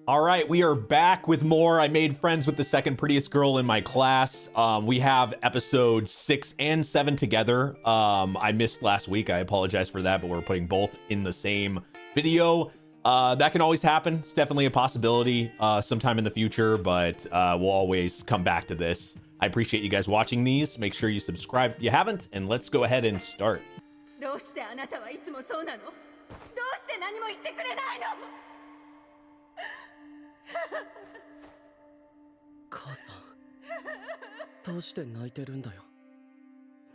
All right, we are back with more. I made friends with the second prettiest girl in my class. We have episodes 6 and 7 together. I missed last week. I apologize for that, but we're putting both in the same video. That can always happen. It's definitely a possibility sometime in the future, but we'll always come back to this. I appreciate you guys watching these. Make sure you subscribe if you haven't, and let's go ahead and start. どうしてあなたはいつもそうなの？どうして何も言ってくれないの？母さん、どうして泣いてるんだよ。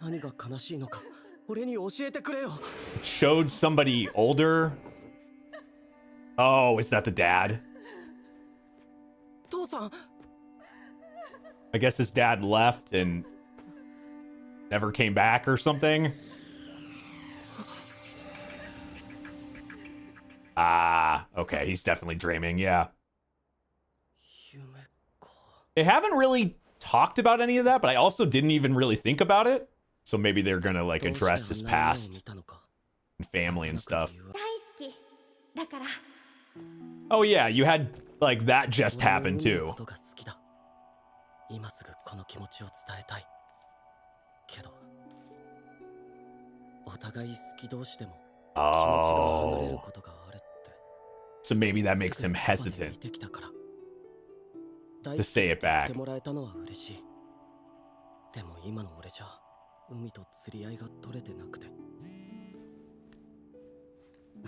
何が悲しいのか、俺に教えてくれよ。Showed somebody older. Oh, is that the dad? 父さん。 I guess his dad left and never came back or something. Ah, okay, he's definitely dreaming, yeah. They haven't really talked about any of that, but I also didn't even really think about it. So maybe they're gonna like address his past and family and stuff. Oh yeah, you had like that just happen too. 今すぐこの気持ちを伝えたい。けど、お互い好き同士でも気持ちが離れることがあるって。So maybe that makes him hesitant to say it back. もらえたのは嬉しい。でも今の俺じゃ海と釣り合いが取れてなくて。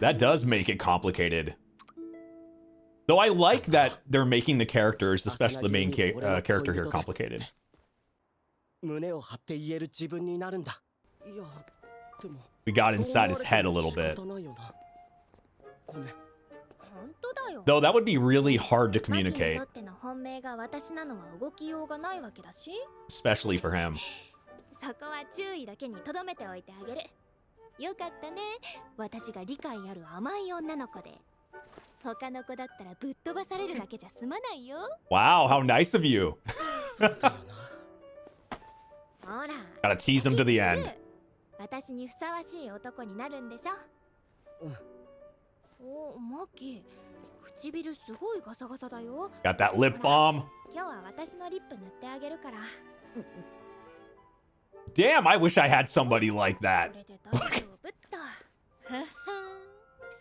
That does make it complicated. Though I like that they're making the characters, especially the main character here, complicated. 胸を張って言える自分になるんだ。いや、でも We got inside his head a little bit. ごめん。 Though that would be really hard to communicate. Especially for him. そこは注意だけに留めておいてあげる。よかったね。私が理解ある甘い女の子で。他の子だったらぶっ飛ばされるだけじゃ済まないよ。Wow, how nice of you. ほら。Gotta tease him to the end. 私にふさわしい男になるんでしょ。お、マッキー。唇すごいガサガサだよ。Got that lip balm. 今日は私のリップ塗ってあげるから。 Damn, I wish I had somebody like that.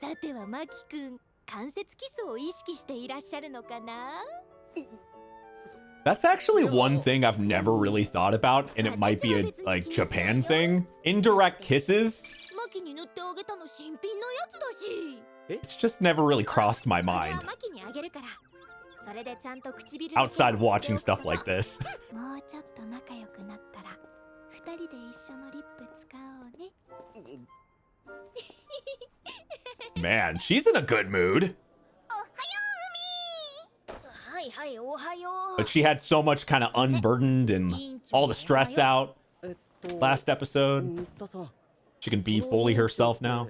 さてはマキ君、関節キスを意識していらっしゃるのかな? That's actually one thing I've never really thought about, and it might be a like Japan thing. Indirect kisses. It's just never really crossed my mind. Outside of watching stuff like this. Man, she's in a good mood. But she had so much kind of unburdened and all the stress out last episode. She can be fully herself now.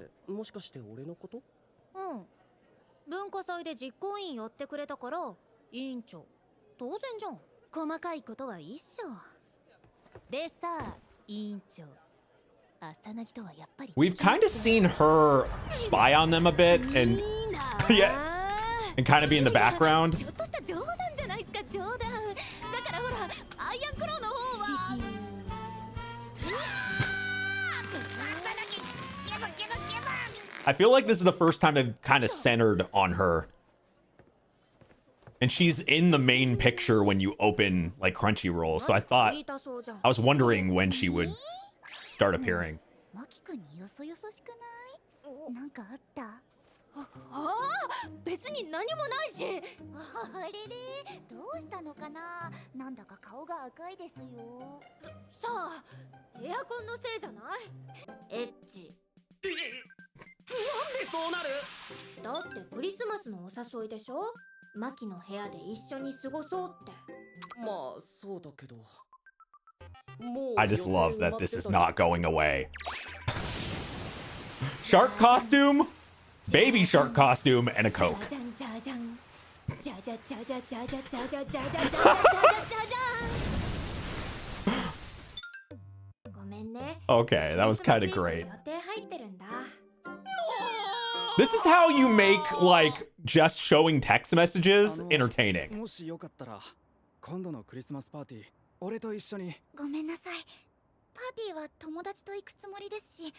文化祭で実行委員やってくれたから委員長当然じゃん。細かいことは一緒でさ、委員長。 We've kind of seen her spy on them a bit and yeah, and kind of be in the background. I feel like this is the first time they've kind of centered on her. And she's in the main picture when you open like Crunchyroll. So I was wondering when she would start appearing. マキ君によそよそしくない？なんかあった？ああ、別に何もないし。あれれ、どうしたのかな？なんだか顔が赤いですよ。さあ、エアコンのせいじゃない？エッチ。なんでそうなる？だってクリスマスのお誘いでしょ？マキの部屋で一緒に過ごそうって。まあ、そうだけど。 I just love that this is not going away. Shark costume, baby shark costume, and a Coke. Okay, that was kind of great. This is how you make, like, just showing text messages entertaining. もしよかったら今度のクリスマスパーティー俺と一緒に。ごめんなさい。パーティーは友達と行くつもりですし。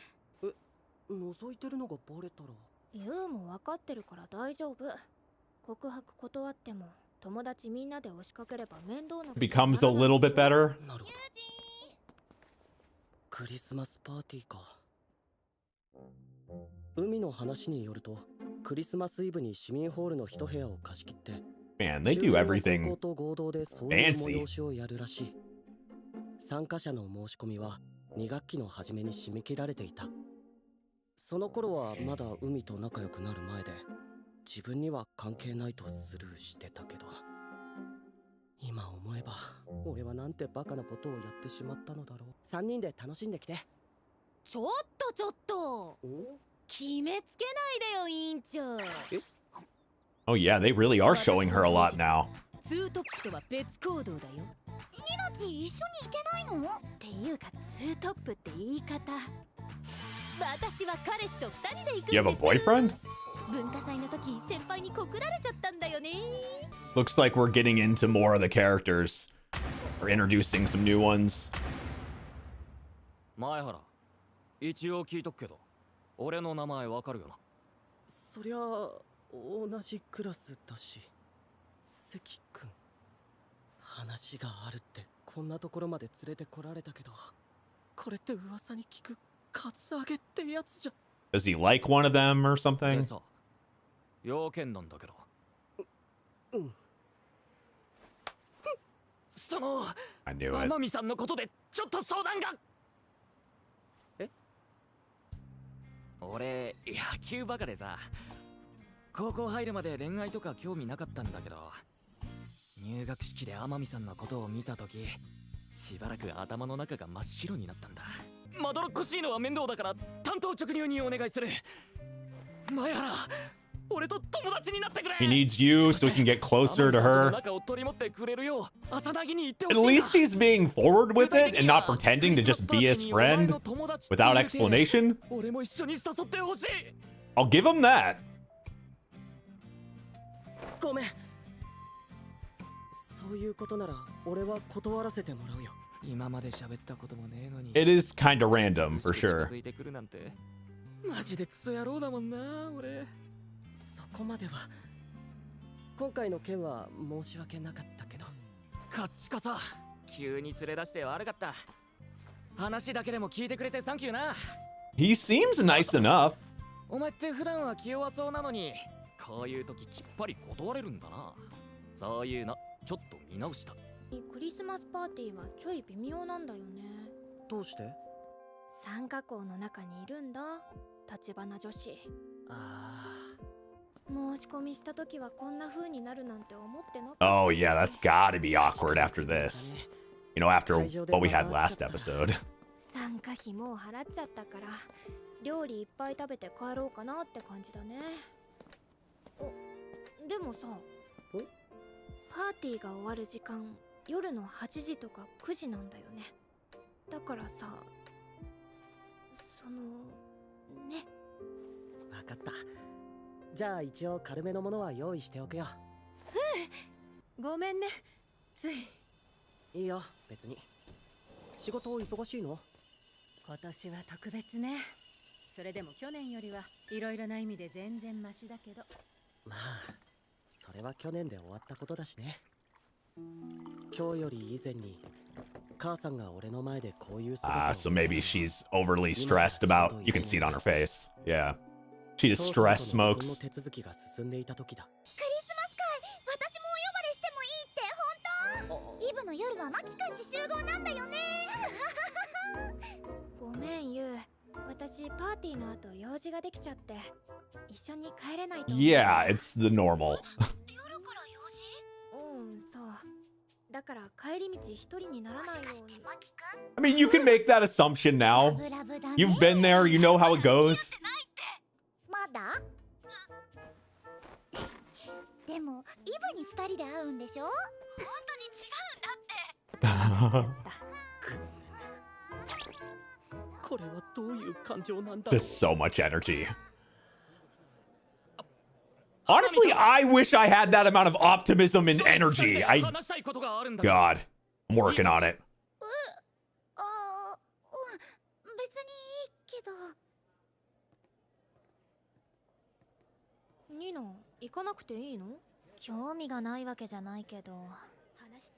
覗いてるのがバレたら。ユウも分かってるから大丈夫。告白断っても友達みんなで押しかければ面倒なことにならない。 Becomes a little bit better. なるほど。クリスマスパーティーか。海の話によると、クリスマスイブに市民ホールの一部屋を貸し切って、Man, they do everything 周辺の高校と合同でそういう催しをやるらしい。参加者の申し込みは2学期の初めに締め切られていた。その頃はまだ海と仲良くなる前で、自分には関係ないとスルーしてたけど、今思えば俺はなんてバカなことをやってしまったのだろう。3人で楽しんできて。ちょっとちょっと、決めつけないでよ委員長。 Oh yeah, they really are showing her a lot now. ツートップとは別行動だよ。ミナチ一緒に行けないの？っていうかツートップって言い方。私は彼氏と2人で行くんです。 You have a boyfriend? 文化祭の時先輩に告られちゃったんだよね。 Looks like we're getting into more of the characters. We're introducing some new ones. 前原、一応聞いとくけど、俺の名前わかるよな。そりゃ同じクラスだし、関君。話があるってこんなところまで連れてこられたけど、これって噂に聞くカツアゲってやつじゃ。 Does he like one of them or で something? さ、要件なんだけど。その I knew it. 天海さんのことでちょっと相談が。俺野球バカでさ、高校入るまで恋愛とか興味なかったんだけど、入学式で天海さんのことを見たとき、しばらく頭の中が真っ白になったんだ。まどろっこしいのは面倒だから単刀直入にお願いする。前原、俺と友達になってくれ。 He needs you so he can get closer to her. 仲を取り持ってくれるよう朝凪に言ってほ At しいな。 least he's being forward with it and not pretending to just be his friend without explanation. 俺も一緒に誘ってほしい。 I'll give him that. ごめん。そういうことなら俺は断らせてもらうよ。今まで喋ったこともねえのに。 It is kind of random for sure. 近づいてくるなんてマジでクソ野郎だもんな俺。そこまでは。今回の件は申し訳なかったけど。カッチカさ、急に連れ出して悪かった。話だけでも聞いてくれてサンキューな。 He seems nice enough. お前って普段は気弱そうなのに、こういう時きっぱり断れるんだな。そういうのちょっと見直した。クリスマスパーティーはちょい微妙なんだよね。どうして？参加校の中にいるんだ、立花女子。あ申し込みした時はこんな風になるなんて思ってなかった。 Oh yeah, that's gotta be awkward after this. You know, after what we had last episode. 参加費もう払っちゃったから料理いっぱい食べて帰ろうかなって感じだね。でもさ、パーティーが終わる時間夜の8時とか9時なんだよね。だからさ、そのね。わかった。じゃあ一応軽めのものは用意しておくよ。ごめんね、つい。いいよ、別に。仕事忙しいの？今年は特別ね。それでも去年よりはいろいろな意味で全然マシだけど。まあそれは去年で終わったことだしね。今日より以前に母さんが俺の前でこういう姿を So maybe she's overly stressed about. You can see it on her face. Yeah, she just stress 父さんとの離婚 smokes. の手続きが進んでいた時だ。クリスマス会、私もお呼ばれしてもいいって本当？イブの夜はマキくんち集合なんだよね。ごめんユウ、私パーティーの後用事ができちゃって一緒に帰れないと思う。 Yeah, it's the normal. 夜から用事？そう。だから帰り道一人にならないように。もしかしてマキくん？ I mean, you can make that assumption ラ now. ブラブだね。 You've been there, you know how it goes. まだ？でもイブに2人で会うんでしょ？本当に違うんだって。これはどういう感情なんだろう。 Just so much energy. Honestly, I wish I had that amount of optimism and energy. God, I'm working on it. 別にいいけど。ニノ、行かなくていいの？興味がないわけじゃないけど、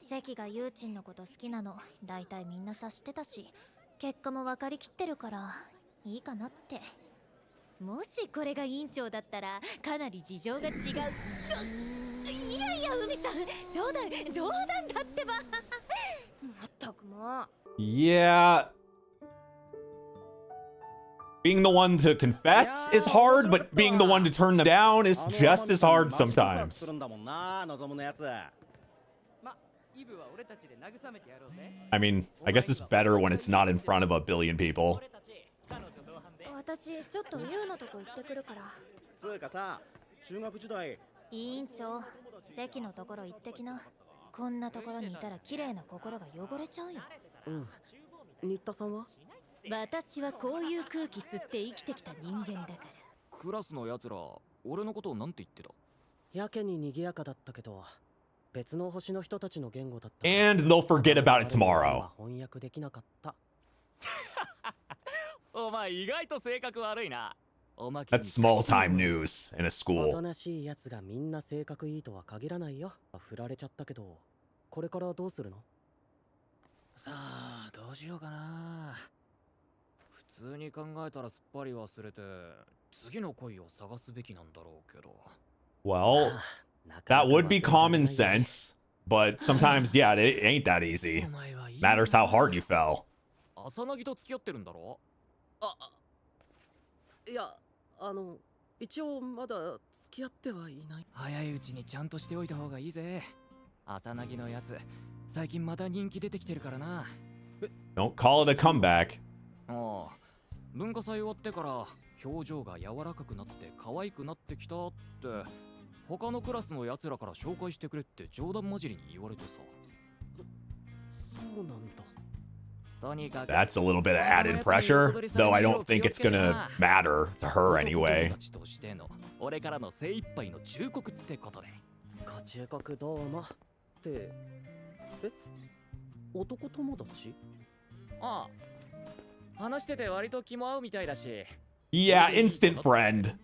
関がユーチンのこと好きなのだいたいみんな察してたし、結果も分かりきってるからいいかなって。もしこれが委員長だったらかなり事情が違う。いやいや海さん、冗談だってば。まったくもう。 Yeah. Being the one to confess is hard, but being the one to turn them down is just as hard sometimes. I mean, I guess it's better when it's not in front of a billion people. 私ちょっとユウのとこ行ってくるから。つうかさ、中学時代。委員長、関のところ行ってきな。こんなところにいたら綺麗な心が汚れちゃうよ。うん。新田さんは？私はこういう空気吸って生きてきた人間だから。クラスのやつら、俺のことをなんて言ってた？やけに賑やかだったけど、別の星の人たちの言語だった。And they'll forget about it tomorrow. 翻訳できなかった。お前意外と性格悪いな。That's small time news in a お school. となしいやつがみんな性格いいとは限らないよ。振られちゃったけど、これからどうするの？さあ、どうしようかな。普通に考えたらすっぱり忘れて、次の恋を探すべきなんだろうけど。Well, that would be common sense, but sometimes, yeah, it ain't that easy. Matters how hard you fell. 浅葱と付き合ってるんだろ？いや、一応まだ付き合ってはいない。早いうちにちゃんとしておいた方がいいぜ。浅葱のやつ、最近また人気出てきてるからな。Don't call it a comeback. ああ、文化祭終わってから表情が柔らかくなって可愛くなってきたって他のクラスのやつらから紹介してくれって冗談交じりに言われてさ。そうなんだ。 That's a little bit of added pressure, though I don't think it's gonna matter to her anyway. 俺からの精一杯の忠告ってことで。ご忠告どうもって、男友達？ああ、話してて割と気も合うみたいだし。Yeah, instant friend.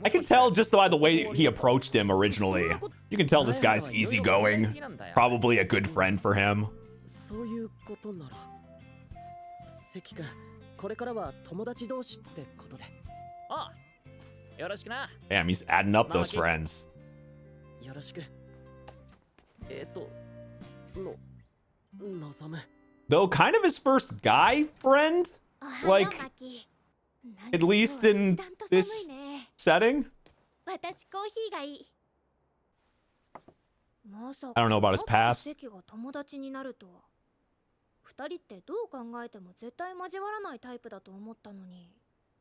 I can tell just by the way he approached him originally. You can tell this guy's easygoing. Probably a good friend for him. そういうことなら。 関君、これからは友達同士ってことで。あ、よろしくな。Damn, he's adding up those friends. よろしく。望む。 Though kind of his first guy friend, like at least in this setting. 私コーヒーがいい。 I don't know about his past. 関が友達になるとは。 二人ってどう考えても絶対交わらないタイプだと思ったのに。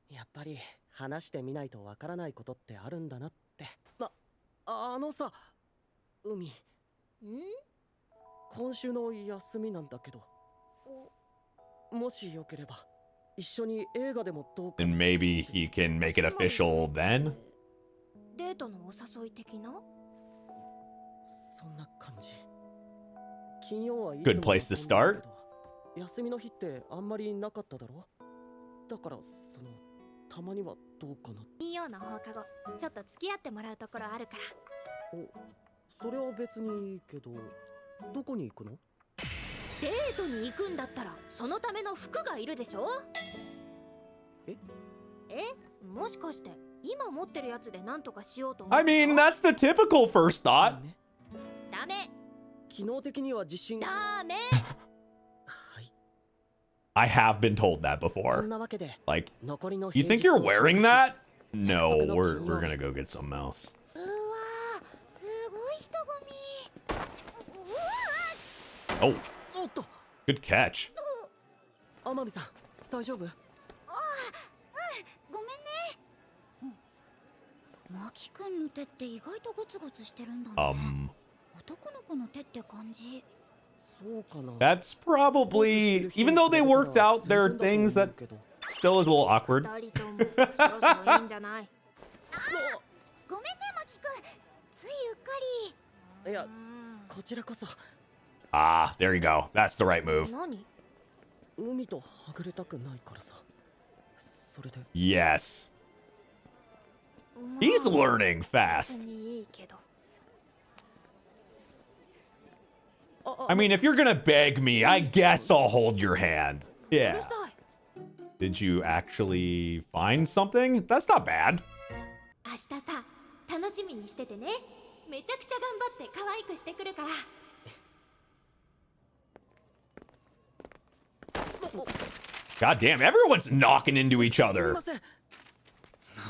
やっぱり話してみないとわからないことってあるんだなって。さ、海。ん？今週の休みなんだけど。もしよければ一緒に映画でもどうか。 And maybe he can make it official then. デートのお誘い的な？そんな感じ。金曜はいつも Good place to start. 休みの日ってあんまりなかっただろ。だからたまにはどうかな。金曜の放課後ちょっと付き合ってもらうところあるから。それは別にいいけど、どこに行くの？デートに行くんだったらそのための服がいるでしょ。もしかして今持ってるやつで何とかしようと思う？ I mean, that's the typical first thought. ダメ。機能的には自信。ダメ。 I have been told that before. Like, you think you're wearing that? No, we're gonna go get something else. うわー、すごい人混み。 Oh, good catch. 天海さん、大丈夫？ごめんね。マキ君の手って意外とゴツゴツしてるんだね。男の子の手って感じ。 That's probably, even though they worked out their things, that still is a little awkward. ごめんね、マキ君。いや、こちらこそ。Ah, there you go. That's the right move. 何？海とはぐれたくないからさ。それで。Yes. He's learning 別 fast. にいいけど。I mean, if you're gonna beg me, I guess I'll hold your hand. うる Yeah. さい。 Did you actually find something? That's not bad. 明日さ、楽しみにしててね。めちゃくちゃ頑張って可愛くしてくるから。God damn, everyone's knocking into each すみ other. ません。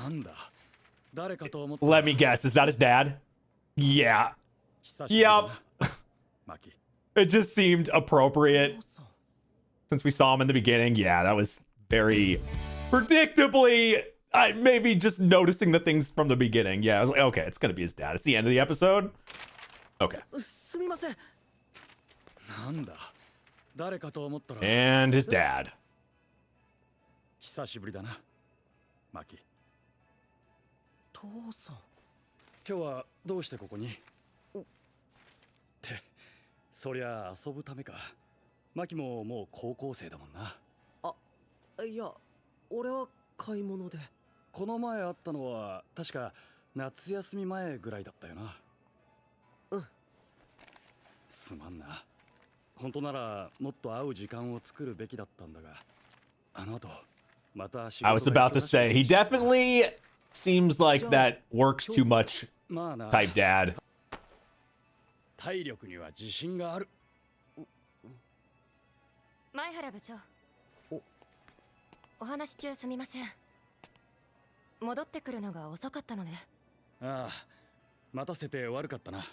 なんだ誰かと思った Let me guess, is that his dad? Yeah. 久しぶりだな Yep. マキ It just seemed appropriate 父さん since we saw him in the beginning. Yeah, that was very predictably. I maybe just noticing the things from the beginning. Yeah, I was like, okay, it's gonna be his dad. It's the end of the episode. Okay. すみません。なんだ誰かと思ったら And his dad. 久しぶりだなマキ父さん。今日はどうしてここにってそりゃ遊ぶためかマキももう高校生だもんないや、俺は買い物で。この前会ったのは確か夏休み前ぐらいだったよなうんすまんな本当ならもっと会う時間を作るべきだったんだがあの後また仕事 I was about to say, he definitely seems like that works too much まあな type dad. 体力には自信がある前原部長。お話し中すみません。戻ってくるのが遅かったので。ああ待たせて悪かったな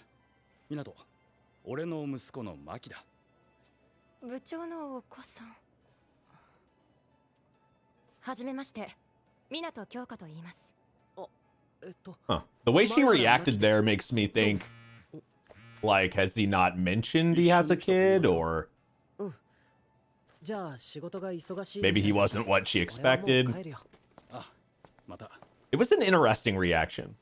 湊俺の息子のマキだ部長のお子さん。はじめまして、湊京香と言います。Huh. The way she reacted there makes me think, like, has he not mentioned he has a kid, or じゃあ仕事が忙しい。 maybe he wasn't what she 俺はもう expected? 帰るよ。あまた It was an interesting reaction.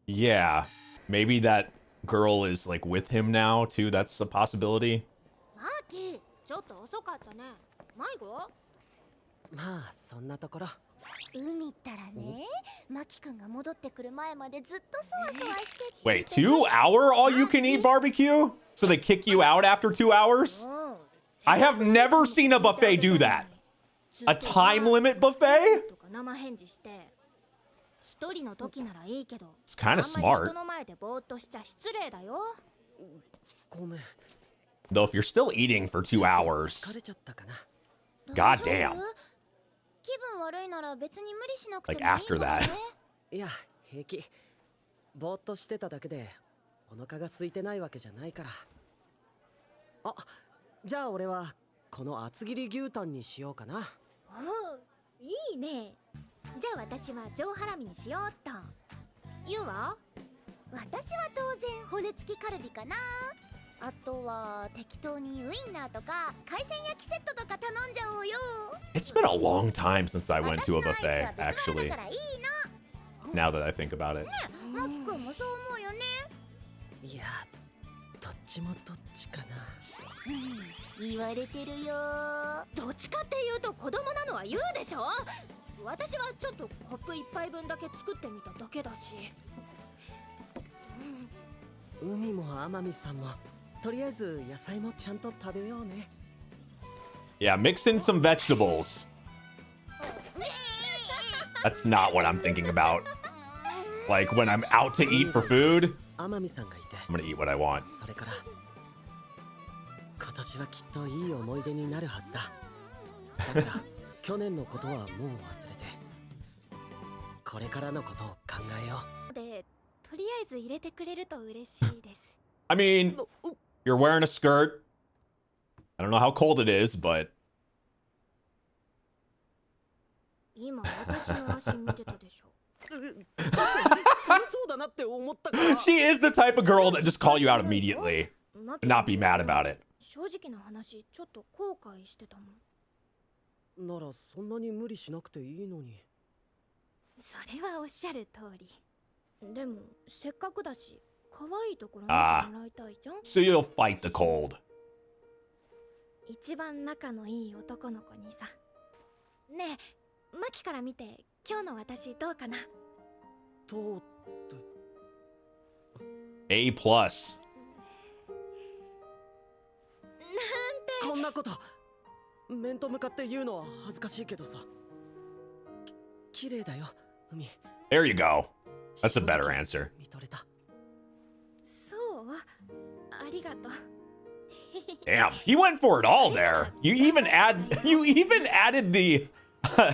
Yeah, maybe that girl is like with him now too. That's a possibility. マーキー、ちょっと遅かったね。迷子？まあそんなところ。海ったらね、マキ君が戻ってくる前までずっとそわそわしてて。 Wait, 2-hour all you can eat barbecue? So they kick you out after 2 hours? I have never seen a buffet do that. A time limit buffet? とか生返事して。一人の時ならいいけど。 It's kind of あんまり smart. 人の前でぼーっとしちゃ失礼だよ。ごめん。 Though if you're still eating for 2疲 hours, れちゃったかな。 God 大丈夫 damn. 気分悪いなら別に無理しなくて Like もいい after からね。 いや、平気。ぼーっとしてただけでお腹が空いてないわけじゃないから。あ、じゃあ俺はこの厚切り牛タンにしようかな。おう、いいね。じゃあ私は上ハラミにしようっと。ユウは？私は当然骨付きカルビかな。あとは適当にウインナーとか海鮮焼きセットとか頼んじゃおうよ。 It's been a long time since I went to a 私のアイス buffet, は別腹 actually, だからいい now that I think about it. の。マキ君もそう思うよね。いや、どっちもどっちかな。言われてるよ。どっちかっていうと子供なのはユウでしょ。私はちょっとコップ一杯分だけ作ってみただけだし。海も天海さんもとりあえず野菜もちゃんと食べようね。 Yeah, mix in some vegetables. That's not what I'm thinking about. Like when I'm out to eat for food, 天海さんがいて、 I'm gonna eat what I want. それから今年はきっといい思い出になるはずだ。だから去年のことはもう忘れて、これからのことを考えよう。で、とりあえず入れてくれると嬉しいです。 I mean, you're wearing a skirt. I don't know how cold it is, but 今私の足見てたでしょ。寒そうだなって思ったから。 she is the type of girl that just call you out immediately マ and キ not be mad about it. 正直な話、ちょっと後悔してたもん。ならそんなに無理しなくていいのに。それはおっしゃる通り。でもせっかくだし可愛いところ見てもらいたいじゃん。 So you'll fight the cold. 一番仲のいい男の子にさ。ねえ、マキから見て今日の私どうかな。とって A plus. こんなこと面と向かって言うのは恥ずかしいけどさ、綺麗だよ海。 There you go. That's a better answer. 見とれた。そう、ありがとう。 Damn, he went for it all there. You even added the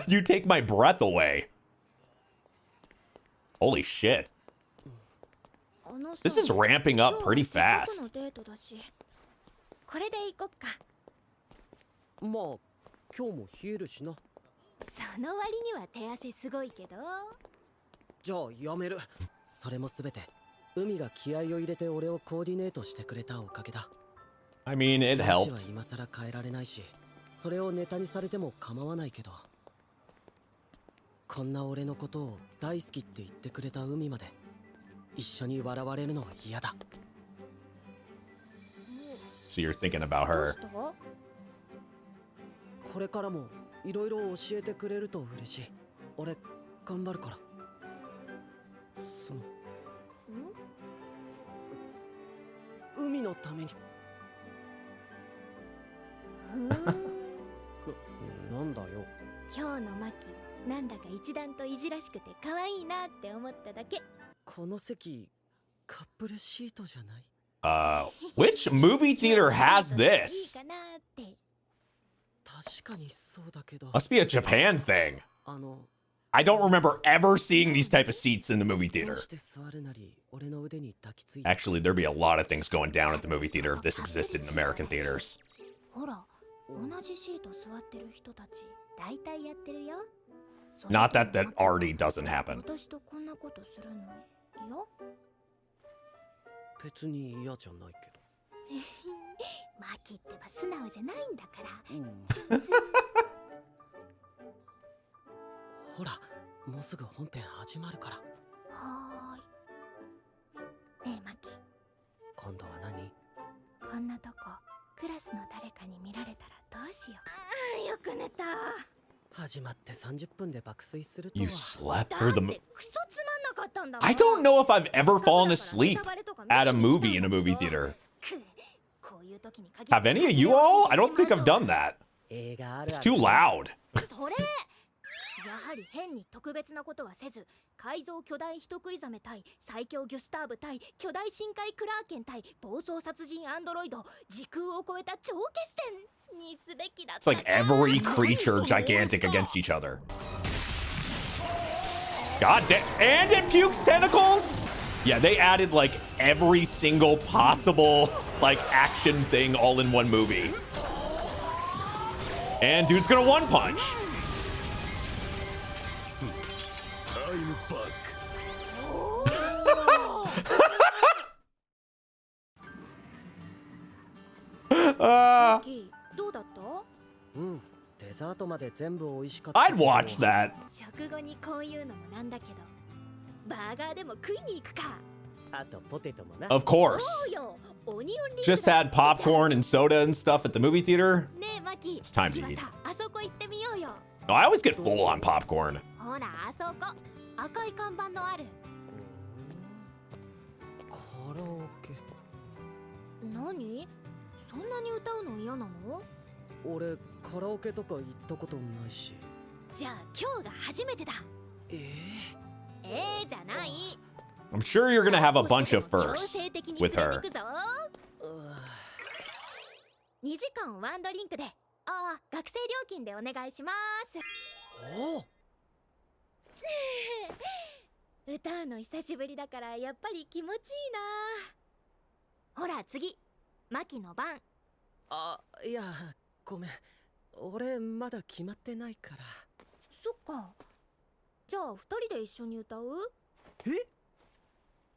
you take my breath away. Holy shit. あのさ、 This is ramping up pretty 今日は fast. せっかくのデートだし、これで行こっか。まあ今日も冷えるしな。その割には手汗すごいけど。じゃあやめる。それもすべて海が気合を入れて俺をコーディネートしてくれたおかげだ。 I mean, it 話 helped. は今さら変えられないし、それをネタにされても構わないけど、こんな俺のことを大好きって言ってくれた海まで一緒に笑われるのは嫌だ。 So you're thinking about どう her. した？これからもいろいろ教えてくれると嬉しい。俺頑張るから。その海のために。なんだよ。今日のマキ、なんだか一段といじらしくて可愛いなって思っただけ。この席カップルシートじゃない？ Which movie theater has いい this? かなって。確かにそうだけど。 Must be a Japan thing. あの I don't remember ever seeing these type of seats in the movie ど theater. うして座るなり俺の腕に抱きついて。 Actually, there'd be a lot of things going down at the movie theater if this existed in American theaters. ほら、同じシート座ってる人たち、大体やってるよ。 Not that that already doesn't happen. 私とこんなことするのよ。別に嫌じゃないけど。マキってば素直じゃないんだから。ほら、もうすぐ本編始まるから。はーい。ねえマキ、今度は何？こんなとこ、クラスの誰かに見られたらどうしよう。よく寝た。始まって30分で爆睡するとは。 You slept だ through っ the て movie. クソつまんなかったんだもん。 I don't know if I've ever fallen asleep at a movie in a movie theater. こういう時に限って Have any of you all? I don't think I've done that. 映画ある It's あ too る。loud. それやはり変に特別なことはせず、改造巨大人食いザメ対最強ギュスターブ対巨大深海クラーケン対暴走殺人アンドロイド、時空を超えた超決戦にすべきだった It's like every creature gigantic against each other. God damn. And it pukes tentacles? Yeah, they added like every single possible like action thing all in one movie. And dude's gonna one punch. I'm back.マキ、どうだった？うん、デザートまで全部美味しかったけ I'd ど。 watch that. 食後にこういうのもなんだけど、バーガーでも食いに行くか。あとポテトもな。 Of course. そうよ、オニオンリング Just had popcorn and soda and stuff at the movie theater. ねえマキ、 It's time to 次は eat. さ、あそこ行ってみようよ。 No, I always get full on popcorn. ほらあそこ、赤い看板のある。カラオケ。何？そんなに歌うの嫌なの？俺カラオケとか行ったことないし。じゃあ今日が初めてだ。じゃない。 I'm sure you're gonna have a bunch of 強 firsts 制的に with 連れ her. てくぞ。2時間ワンドリンクで、学生料金でお願いします。おお。歌うの久しぶりだからやっぱり気持ちいいな。ほら次、マキの番。あ、いや、ごめん。俺まだ決まってないから。そっか。じゃあ2人で一緒に歌う？え？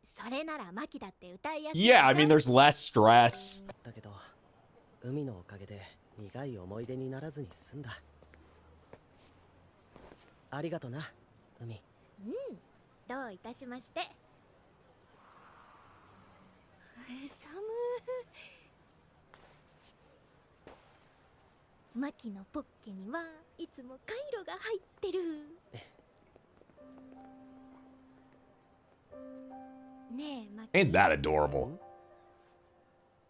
それならマキだって歌いやすい。Yeah, I mean, there's less stress. だけど、海のおかげで苦い思い出にならずに済んだ。ありがとな、海。どういたしまして。マキのポッケにはいつもカイロが入ってる。ねえマキ。 Ain't that adorable?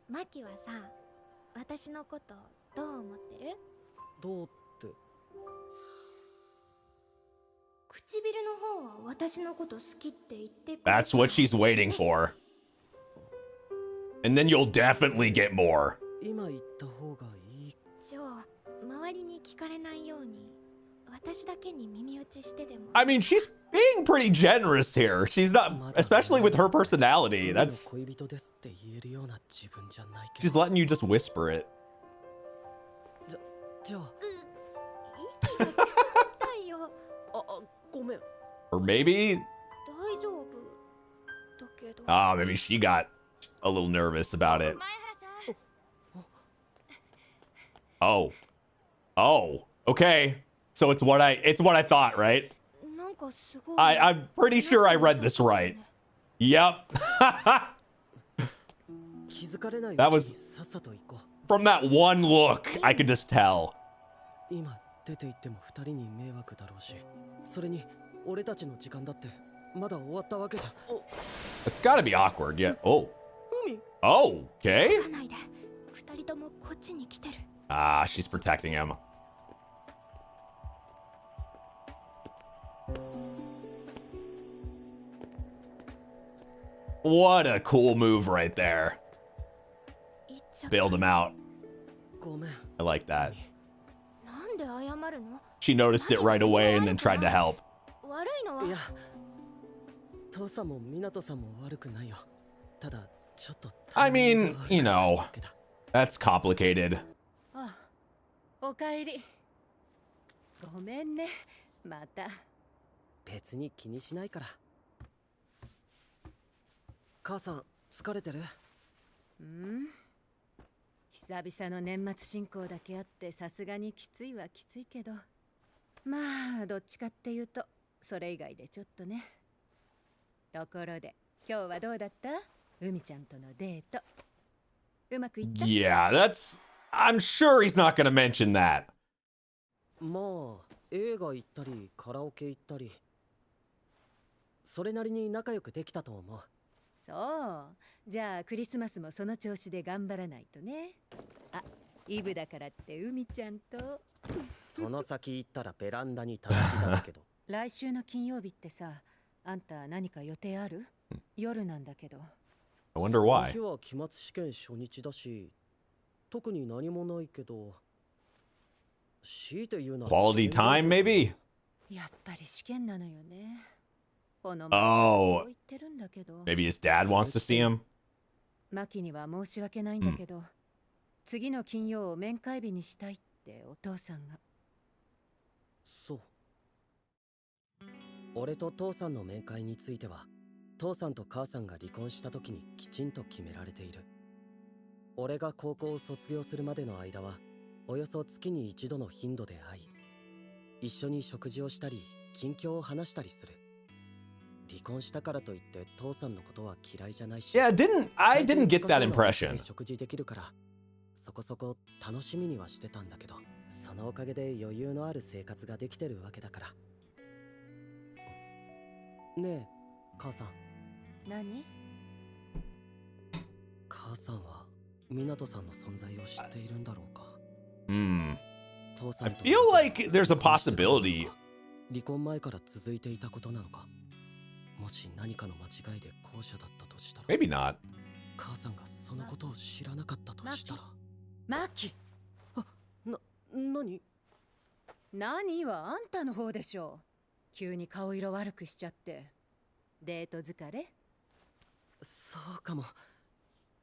マキはさ、私のことどう思ってる？どうって。唇の方は私のこと好きって言ってくれた。 That's what she's waiting for. And then you'll definitely get more. 今言った方がいい。ジョー、周りに聞かれないように私だけに耳打ちしてでも。 I mean, she's being pretty generous here. She's not, especially with her personality. That's, 恋人ですって言えるような自分じゃないけ she's ど。 letting you just whisper it. じゃあ、息がくさったよ。ごめん。 Or maybe, 大丈夫だけど。 maybe she got a little nervous about it. 前原さん。 Oh. Oh. Okay. So it's what I thought, right? なんかすごい。 I'm pretty sure I read this right. Yep. 気づかれない。 That was- さっさと行こ From that one look, I could just tell. う。今出て行っても二人に迷惑だろうし、それに俺たちの時間だってまだ終わったわけじゃ。It's gotta be awkward, yeah. Oh. 海。 Oh, okay. 行かないで。二人ともこっちに来てる。 Ah, she's protecting him. What a cool move right there. 行っちゃった。 Bailed him out. ごめん。 I like that. なんで謝るの？ She noticed it right away and then tried to help. 悪いのは。いや、父さんも湊さんも悪くないよ。ただちょっと。I mean, you know, that's complicated. あ、おかえり。ごめんね、また。別に気にしないから。母さん疲れてる？うん。久々の年末進行だけあってさすがにきついはきついけど、まあどっちかっていうとそれ以外でちょっとね。ところで今日はどうだった？海ちゃんとのデート。うまくいった？ Yeah, that's... I'm sure he's not gonna mention that. まあ映画行ったりカラオケ行ったり、それなりに仲良くできたと思う。そう。じゃあクリスマスもその調子で頑張らないとね。あ、イブだからって海ちゃんと。その先行ったらベランダに叩き出すけど。来週の金曜日ってさ、あんた何か予定ある？夜なんだけど。I wonder why. その日は期末試験初日だし、特に何もないけど。強いて言うなら Quality time, maybe? やっぱり試験なのよね。この Oh. そう言ってるんだけど。 Maybe his dad wants to see him? マキには申し訳ないんだけど、次の金曜を面会日にしたいってお父さんが。そう。俺と父さんの面会については、父さんと母さんが離婚した時にきちんと決められている。俺が高校を卒業するまでの間は、およそ月に一度の頻度で会い、一緒に食事をしたり、近況を話したりする。離婚したからといって父さんのことは嫌いじゃないし。Yeah, I didn't get that impression. 食事できるから、そこそこ楽しみにはしてたんだけど、そのおかげで余裕のある生活ができてるわけだから。ねえ、母さん。何？母さんは湊さんの存在を知っているんだろうか。Hmm. 父さ I んと feel like there's a possibility. 離婚前から続いていたことなのか。もし何かの間違いで後者だったとしたら。 Maybe not. 母さんがそのことを知らなかったとしたら。マキ。何？何はあんたの方でしょう。急に顔色悪くしちゃって。デート疲れ？そうかも。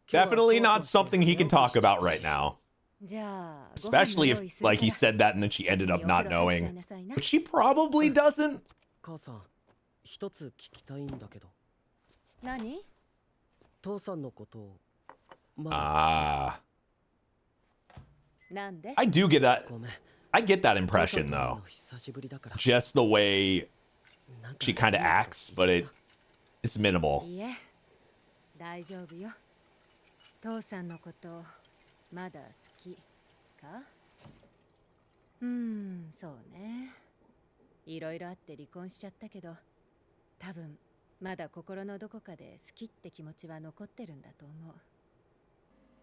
Definitely not something he can talk about right now. じゃあ、 Especially if, like, he said that and then she ended up not knowing. But she probably doesn't. 母さん、一つ聞きたいんだけど。何？父さんのことをまだ好き。なんで？ I do get that. ごめん。 I get that impression, though. 久しぶりだから。 Just the way she kind of acts, but it's minimal. いえ、大丈夫よ。父さんのことまだ好きか？そうね。いろいろあって離婚しちゃったけど、多分まだ心のどこかで好きって気持ちは残ってるんだと思う。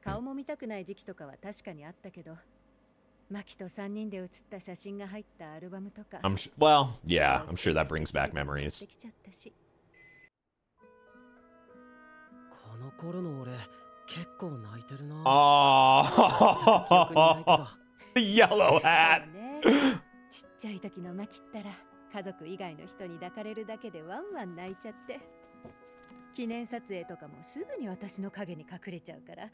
顔も見たくない時期とかは確かにあったけど、マキと3人で写った写真が入ったアルバムとか。Well, yeah, I'm sure that brings back memories. できちゃったし。この頃の俺結構泣いてるな。Oh, yellow hat. そうね。ちっちゃい時のマキったら家族以外の人に抱かれるだけでワンワン泣いちゃって、記念撮影とかもすぐに私の影に隠れちゃうから、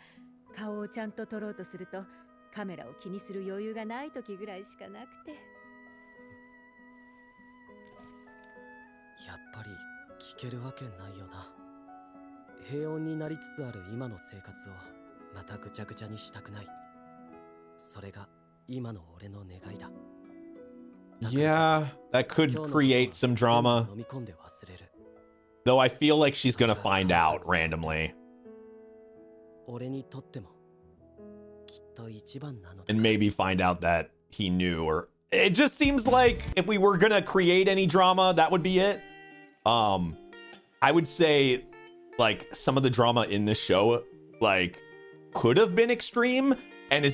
顔をちゃんと撮ろうとするとカメラを気にする余裕がない時ぐらいしかなくて。やっぱり聞けるわけないよな。平穏になりつつある今の生活をまたぐちゃぐちゃにしたくない。それが今の俺の願いだ。 Yeah, that could create some drama. Though I feel like she's gonna find out randomly. 俺にとってもきっと一番なのだ。 And maybe find out that he knew, or it just seems like if we were gonna create any drama, that would be it. I would say like some of the drama in this show like could have been extreme and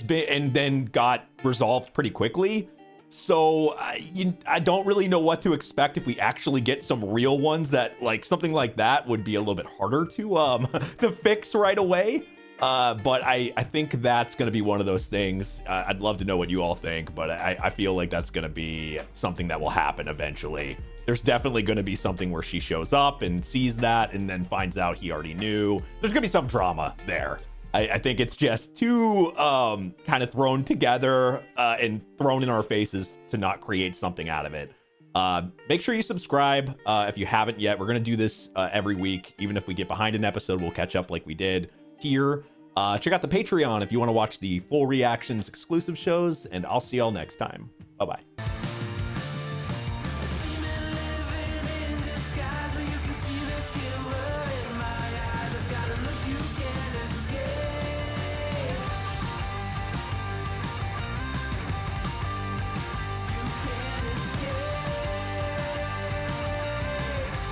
then got resolved pretty quickly. So I don't really know what to expect if we actually get some real ones. That like something like that would be a little bit harder to to fix right away. But I think that's going to be one of those things. I'd love to know what you all think, but I feel like that's going to be something that will happen eventually. There's definitely going to be something where she shows up and sees that and then finds out he already knew. There's going to be some drama there. I think it's just too kind of thrown together and thrown in our faces to not create something out of it. Make sure you subscribe if you haven't yet. We're going to do this every week. Even if we get behind an episode, we'll catch up like we did here. Check out the Patreon if you want to watch the full reactions, exclusive shows, and I'll see y'all next time. Bye-bye.